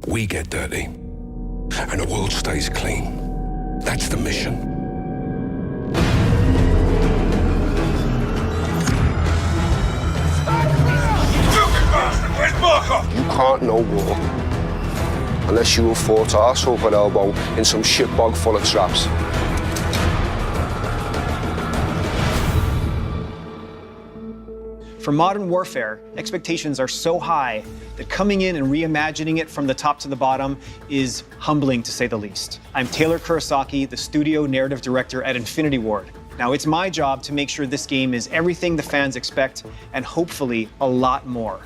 We get dirty, and the world stays clean. That's the mission. Where's Markov? You can't know war unless you have fought arse over elbow in some shitbog full of traps. For Modern Warfare, expectations are so high that coming in and reimagining it from the top to the bottom is humbling, to say the least. I'm Taylor Kurosaki, the studio narrative director at Infinity Ward. Now, it's my job to make sure this game is everything the fans expect, and hopefully a lot more.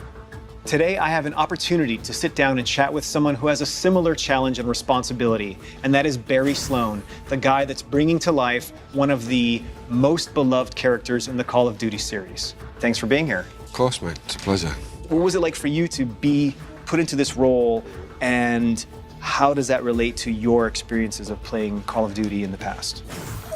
Today, I have an opportunity to sit down and chat with someone who has a similar challenge and responsibility, and that is Barry Sloan, the guy that's bringing to life one of the most beloved characters in the Call of Duty series. Thanks for being here. Of course, mate. It's a pleasure. What was it like for you to be put into this role, and how does that relate to your experiences of playing Call of Duty in the past?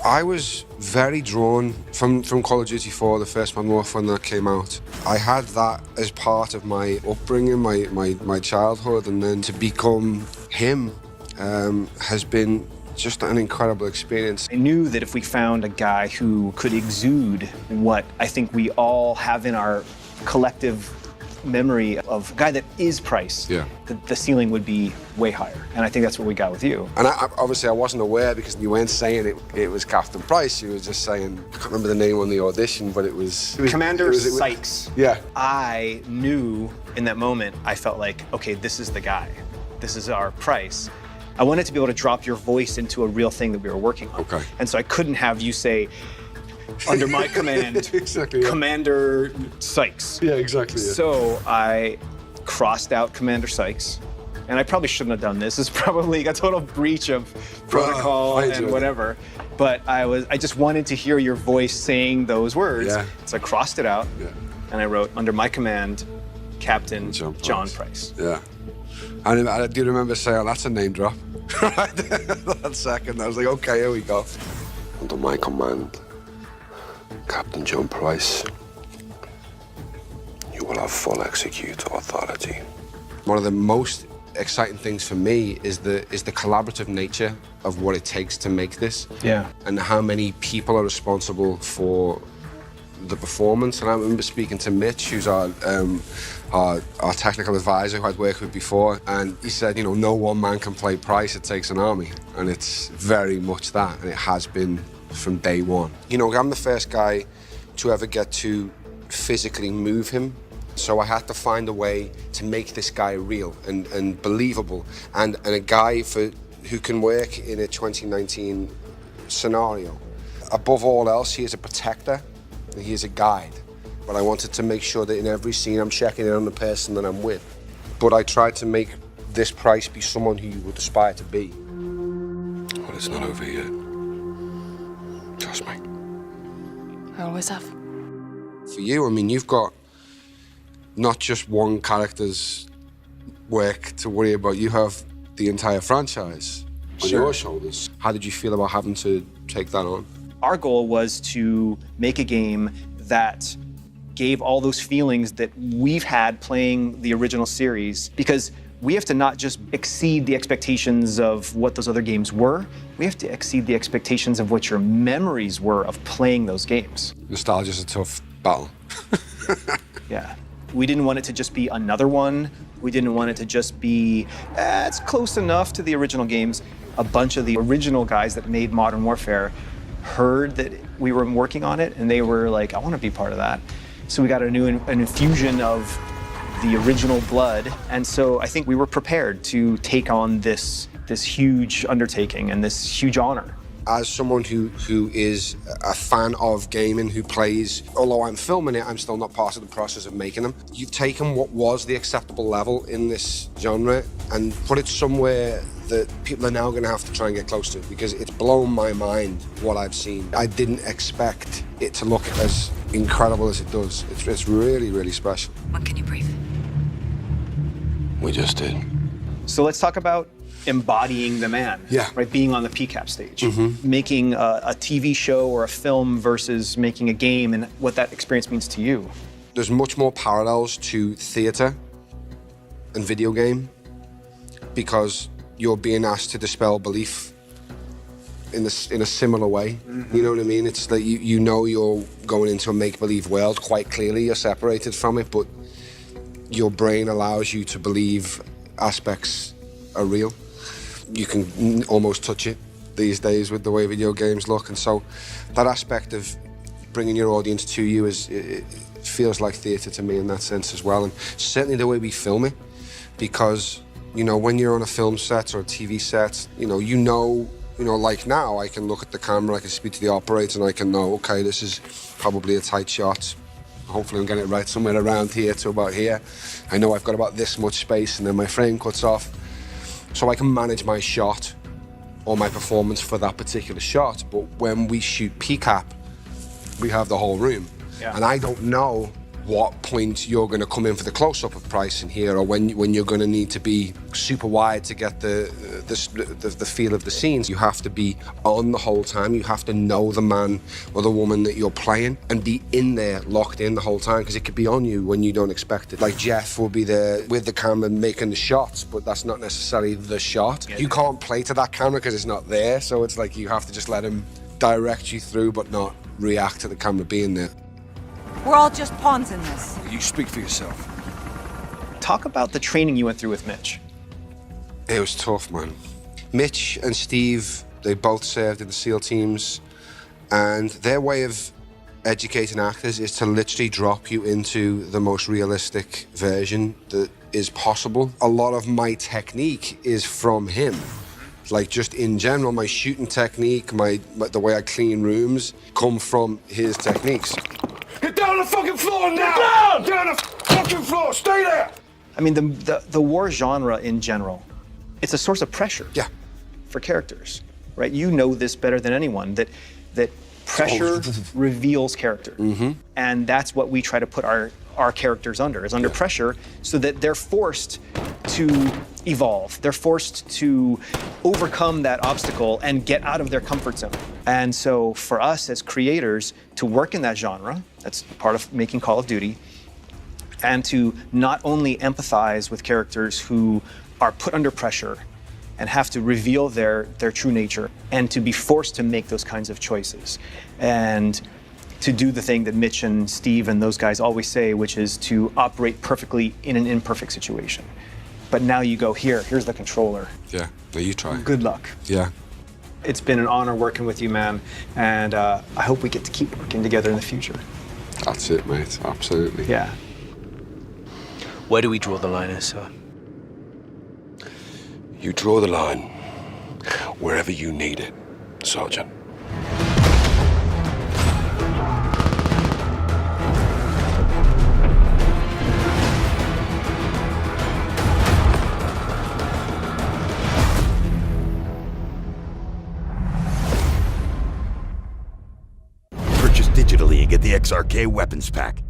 I was very drawn from Call of Duty 4, the first Modern Warfare when that came out. I had that as part of my upbringing, my childhood, and then to become him has been just an incredible experience. I knew that if we found a guy who could exude what I think we all have in our collective memory of a guy that is Price, Yeah. the ceiling would be way higher. And I think that's what we got with you. And obviously I wasn't aware because you weren't saying it was Captain Price. You were just saying, I can't remember the name on the audition, but it was Commander Sykes. Yeah. I knew in that moment, I felt like, okay, this is the guy. This is our Price. I wanted to be able to drop your voice into a real thing that we were working on. Okay. And so I couldn't have you say, under my command, Exactly, yeah. Commander Sykes. Yeah, exactly. Yeah. So I crossed out Commander Sykes, and I probably shouldn't have done this. It's probably a total breach of protocol I and enjoyed it. whatever. But I just wanted to hear your voice saying those words. Yeah. So I crossed it out, Yeah. and I wrote, under my command, Captain John Price. Price. Yeah. And I do remember saying, oh, that's a name drop. Right there, that second, I was like, okay, here we go. Under my command, Captain John Price, you will have full execute authority. One of the most exciting things for me is the collaborative nature of what it takes to make this. Yeah. And how many people are responsible for the performance. And I remember speaking to Mitch, who's our technical advisor who I'd worked with before, and he said, you know, no one man can play Price, it takes an army. And it's very much that, and it has been from day one. You know, I'm the first guy to ever get to physically move him, so I had to find a way to make this guy real and believable, and a guy who can work in a 2019 scenario. Above all else, he is a protector, and he is a guide. But I wanted to make sure that in every scene I'm checking in on the person that I'm with. But I tried to make this Price be someone who you would aspire to be. Well, it's not over yet. Trust me. I always have. For you, I mean, you've got not just one character's work to worry about, you have the entire franchise on your shoulders. How did you feel about having to take that on? Our goal was to make a game that gave all those feelings that we've had playing the original series, because we have to not just exceed the expectations of what those other games were, we have to exceed the expectations of what your memories were of playing those games. Nostalgia's a tough battle. Yeah. We didn't want it to just be another one. We didn't want it to just be, it's close enough to the original games. A bunch of the original guys that made Modern Warfare heard that we were working on it, and they were like, I want to be part of that. So we got an infusion of the original blood, and so I think we were prepared to take on this huge undertaking and this huge honor. As someone who is a fan of gaming, who plays, although I'm filming it, I'm still not part of the process of making them. You've taken what was the acceptable level in this genre and put it somewhere that people are now going to have to try and get close to, because it's blown my mind what I've seen. I didn't expect it to look as incredible as it does. It's really, really special. When can you breathe? We just did. So let's talk about embodying the man, Yeah. right? Being on the PCAP stage, making a TV show or a film versus making a game, and what that experience means to you. There's much more parallels to theatre and video game because you're being asked to dispel belief in a similar way. You know what I mean? It's like you know you're going into a make-believe world quite clearly. You're separated from it, but your brain allows you to believe aspects are real. You can almost touch it these days with the way video games look, and so that aspect of bringing your audience to you it feels like theatre to me in that sense as well, and certainly the way we film it, because you know when you're on a film set or a TV set, you know, like now I can look at the camera, I can speak to the operator, and I can know, okay, this is probably a tight shot. Hopefully I'm getting it right somewhere around here to about here. I know I've got about this much space, and then my frame cuts off, so I can manage my shot or my performance for that particular shot. But when we shoot PCAP, we have the whole room. Yeah. And I don't know what point you're going to come in for the close-up of Price in here, or when you're going to need to be super wide to get the feel of the scenes. You have to be on the whole time. You have to know the man or the woman that you're playing and be in there, locked in the whole time, because it could be on you when you don't expect it. Like Jeff will be there with the camera making the shots, but that's not necessarily the shot. You can't play to that camera because it's not there, so it's like you have to just let him direct you through, but not react to the camera being there. We're all just pawns in this. You speak for yourself. Talk about the training you went through with Mitch. It was tough, man. Mitch and Steve, they both served in the SEAL teams, and their way of educating actors is to literally drop you into the most realistic version that is possible. A lot of my technique is from him. Like, just in general, my shooting technique, the way I clean rooms come from his techniques. Get down on the fucking floor now! Get down! Get on the fucking floor! Stay there! I mean, the war genre in general, it's a source of pressure. Yeah. For characters, right? You know this better than anyone, that pressure reveals character. And that's what we try to put our characters under pressure, so that they're forced to evolve. They're forced to overcome that obstacle and get out of their comfort zone. And so for us as creators to work in that genre, that's part of making Call of Duty, and to not only empathize with characters who are put under pressure and have to reveal their true nature, and to be forced to make those kinds of choices, and to do the thing that Mitch and Steve and those guys always say, which is to operate perfectly in an imperfect situation. But now you go, here's the controller. Yeah, now you try. Good luck. Yeah. It's been an honor working with you, man, and I hope we get to keep working together in the future. That's it, mate. Absolutely. Yeah. Where do we draw the line, sir? You draw the line wherever you need it, Sergeant. Purchase digitally and get the XRK Weapons Pack.